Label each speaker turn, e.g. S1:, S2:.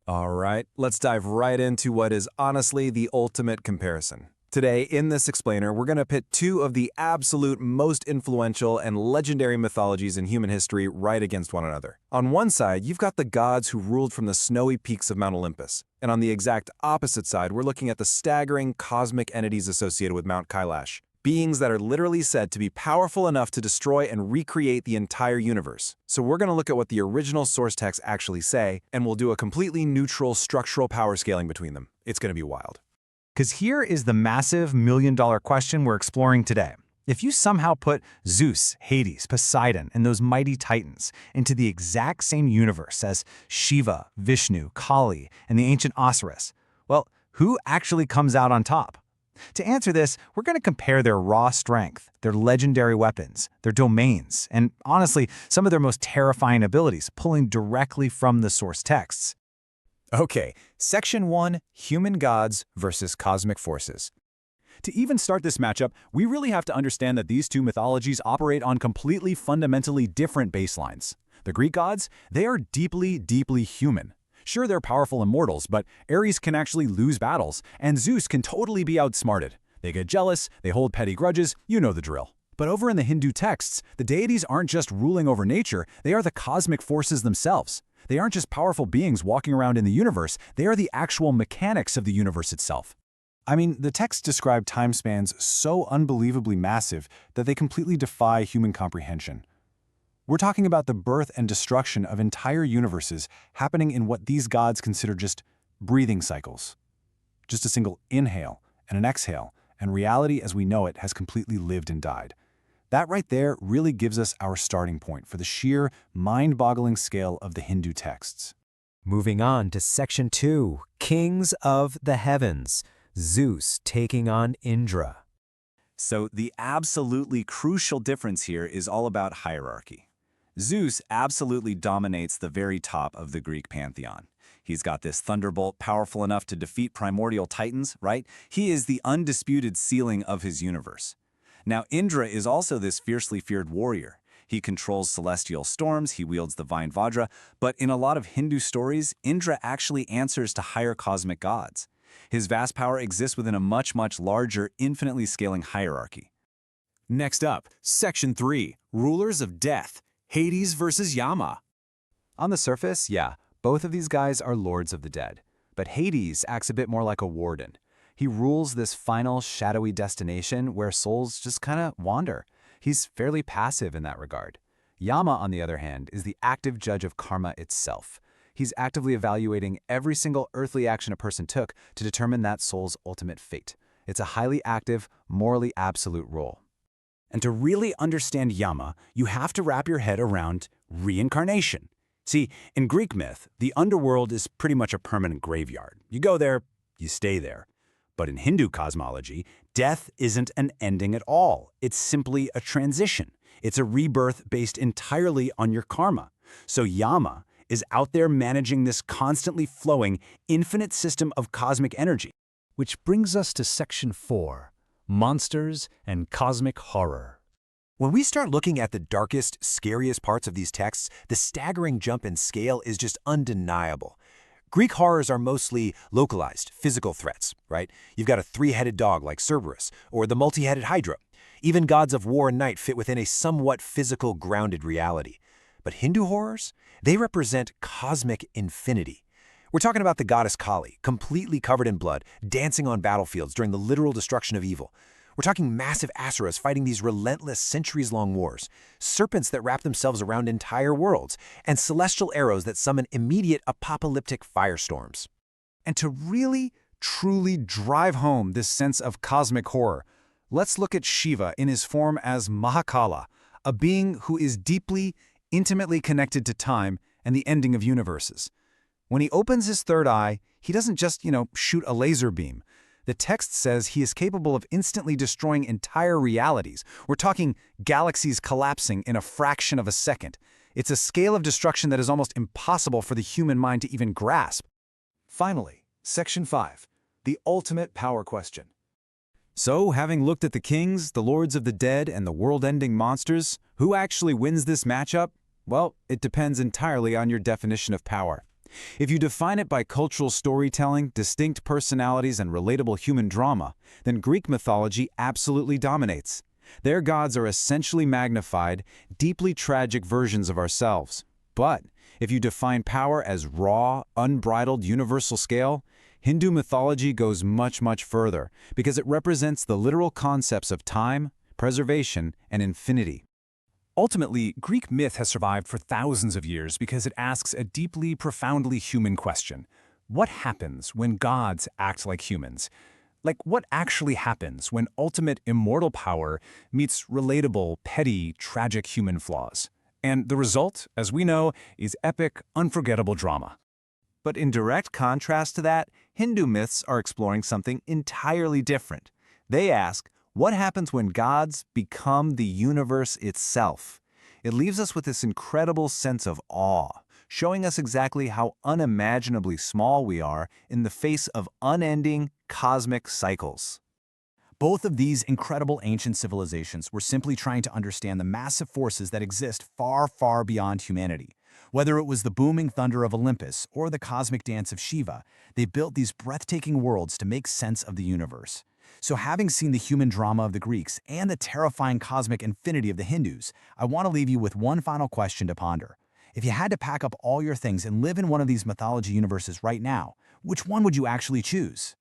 S1: All right, let's dive right into what is honestly the ultimate comparison. Today, in this explainer, we're going to pit two of the absolute most influential and legendary mythologies in human history right against one another. On one side, you've got the gods who ruled from the snowy peaks of Mount Olympus. And on the exact opposite side, we're looking at the staggering cosmic entities associated with Mount Kalash. Beings that are literally said to be powerful enough to destroy and recreate the entire universe. So we're going to look at what the original source texts actually say, and we'll do a completely neutral structural power scaling between them. It's going to be wild.
S2: Because here is the massive million-dollar question we're exploring today. If you somehow put Zeus, Hades, Poseidon, and those mighty titans into the exact same universe as Shiva, Vishnu, Kali, and the ancient Osiris, well, who actually comes out on top? To answer this, we're going to compare their raw strength, their legendary weapons, their domains, and honestly, some of their most terrifying abilities, pulling directly from the source texts.
S3: Okay, Section 1, Human Gods versus Cosmic Forces. To even start this matchup, we really have to understand that these two mythologies operate on completely fundamentally different baselines. The Greek gods, they are deeply, deeply human. Sure, they're powerful immortals, but Ares can actually lose battles, and Zeus can totally be outsmarted. They get jealous, they hold petty grudges, you know the drill. But over in the Hindu texts, the deities aren't just ruling over nature, they are the cosmic forces themselves. They aren't just powerful beings walking around in the universe, they are the actual mechanics of the universe itself.
S2: I mean, the texts describe time spans so unbelievably massive that they completely defy human comprehension. We're talking about the birth and destruction of entire universes happening in what these gods consider just breathing cycles. Just a single inhale and an exhale, and reality as we know it has completely lived and died. That right there really gives us our starting point for the sheer, mind-boggling scale of the Hindu texts.
S4: Moving on to Section 2, Kings of the Heavens, Zeus taking on Indra.
S1: So the absolutely crucial difference here is all about hierarchy. Zeus absolutely dominates the very top of the Greek pantheon. He's got this thunderbolt powerful enough to defeat primordial titans, right? He is the undisputed ceiling of his universe. Now, Indra is also this fiercely feared warrior. He controls celestial storms, he wields the vine Vajra, but in a lot of Hindu stories, Indra actually answers to higher cosmic gods. His vast power exists within a much, much larger, infinitely scaling hierarchy.
S3: Next up, Section 3, Rulers of Death, Hades versus Yama.
S2: On the surface, yeah, both of these guys are lords of the dead. But Hades acts a bit more like a warden. He rules this final, shadowy destination where souls just kind of wander. He's fairly passive in that regard. Yama, on the other hand, is the active judge of karma itself. He's actively evaluating every single earthly action a person took to determine that soul's ultimate fate. It's a highly active, morally absolute role.
S3: And to really understand Yama, you have to wrap your head around reincarnation. See, in Greek myth, the underworld is pretty much a permanent graveyard. You go there, you stay there. But in Hindu cosmology, death isn't an ending at all. It's simply a transition. It's a rebirth based entirely on your karma. So Yama is out there managing this constantly flowing, infinite system of cosmic energy.
S4: Which brings us to Section 4, Monsters and Cosmic Horror.
S5: When we start looking at the darkest, scariest parts of these texts, the staggering jump in scale is just undeniable. Greek horrors are mostly localized, physical threats, right? You've got a three-headed dog like Cerberus, or the multi-headed Hydra. Even gods of war and night fit within a somewhat physical, grounded reality. But Hindu horrors? They represent cosmic infinity. We're talking about the goddess Kali, completely covered in blood, dancing on battlefields during the literal destruction of evil. We're talking massive asuras fighting these relentless centuries-long wars, serpents that wrap themselves around entire worlds, and celestial arrows that summon immediate apocalyptic firestorms.
S2: And to really, truly drive home this sense of cosmic horror, let's look at Shiva in his form as Mahakala, a being who is deeply, intimately connected to time and the ending of universes. When he opens his third eye, he doesn't just, shoot a laser beam. The text says he is capable of instantly destroying entire realities. We're talking galaxies collapsing in a fraction of a second. It's a scale of destruction that is almost impossible for the human mind to even grasp.
S1: Finally, Section 5, the ultimate power question.
S3: So, having looked at the kings, the lords of the dead, and the world-ending monsters, who actually wins this matchup? Well, it depends entirely on your definition of power.
S2: If you define it by cultural storytelling, distinct personalities, and relatable human drama, then Greek mythology absolutely dominates. Their gods are essentially magnified, deeply tragic versions of ourselves. But if you define power as raw, unbridled universal scale, Hindu mythology goes much, much further because it represents the literal concepts of time, preservation, and infinity.
S3: Ultimately, Greek myth has survived for thousands of years because it asks a deeply, profoundly human question. What happens when gods act like humans? Like, what actually happens when ultimate immortal power meets relatable, petty, tragic human flaws? And the result, as we know, is epic, unforgettable drama.
S1: But in direct contrast to that, Hindu myths are exploring something entirely different. They ask, what happens when gods become the universe itself? It leaves us with this incredible sense of awe, showing us exactly how unimaginably small we are in the face of unending cosmic cycles.
S3: Both of these incredible ancient civilizations were simply trying to understand the massive forces that exist far, far beyond humanity. Whether it was the booming thunder of Olympus or the cosmic dance of Shiva, they built these breathtaking worlds to make sense of the universe. So having seen the human drama of the Greeks and the terrifying cosmic infinity of the Hindus, I want to leave you with one final question to ponder. If you had to pack up all your things and live in one of these mythology universes right now, which one would you actually choose?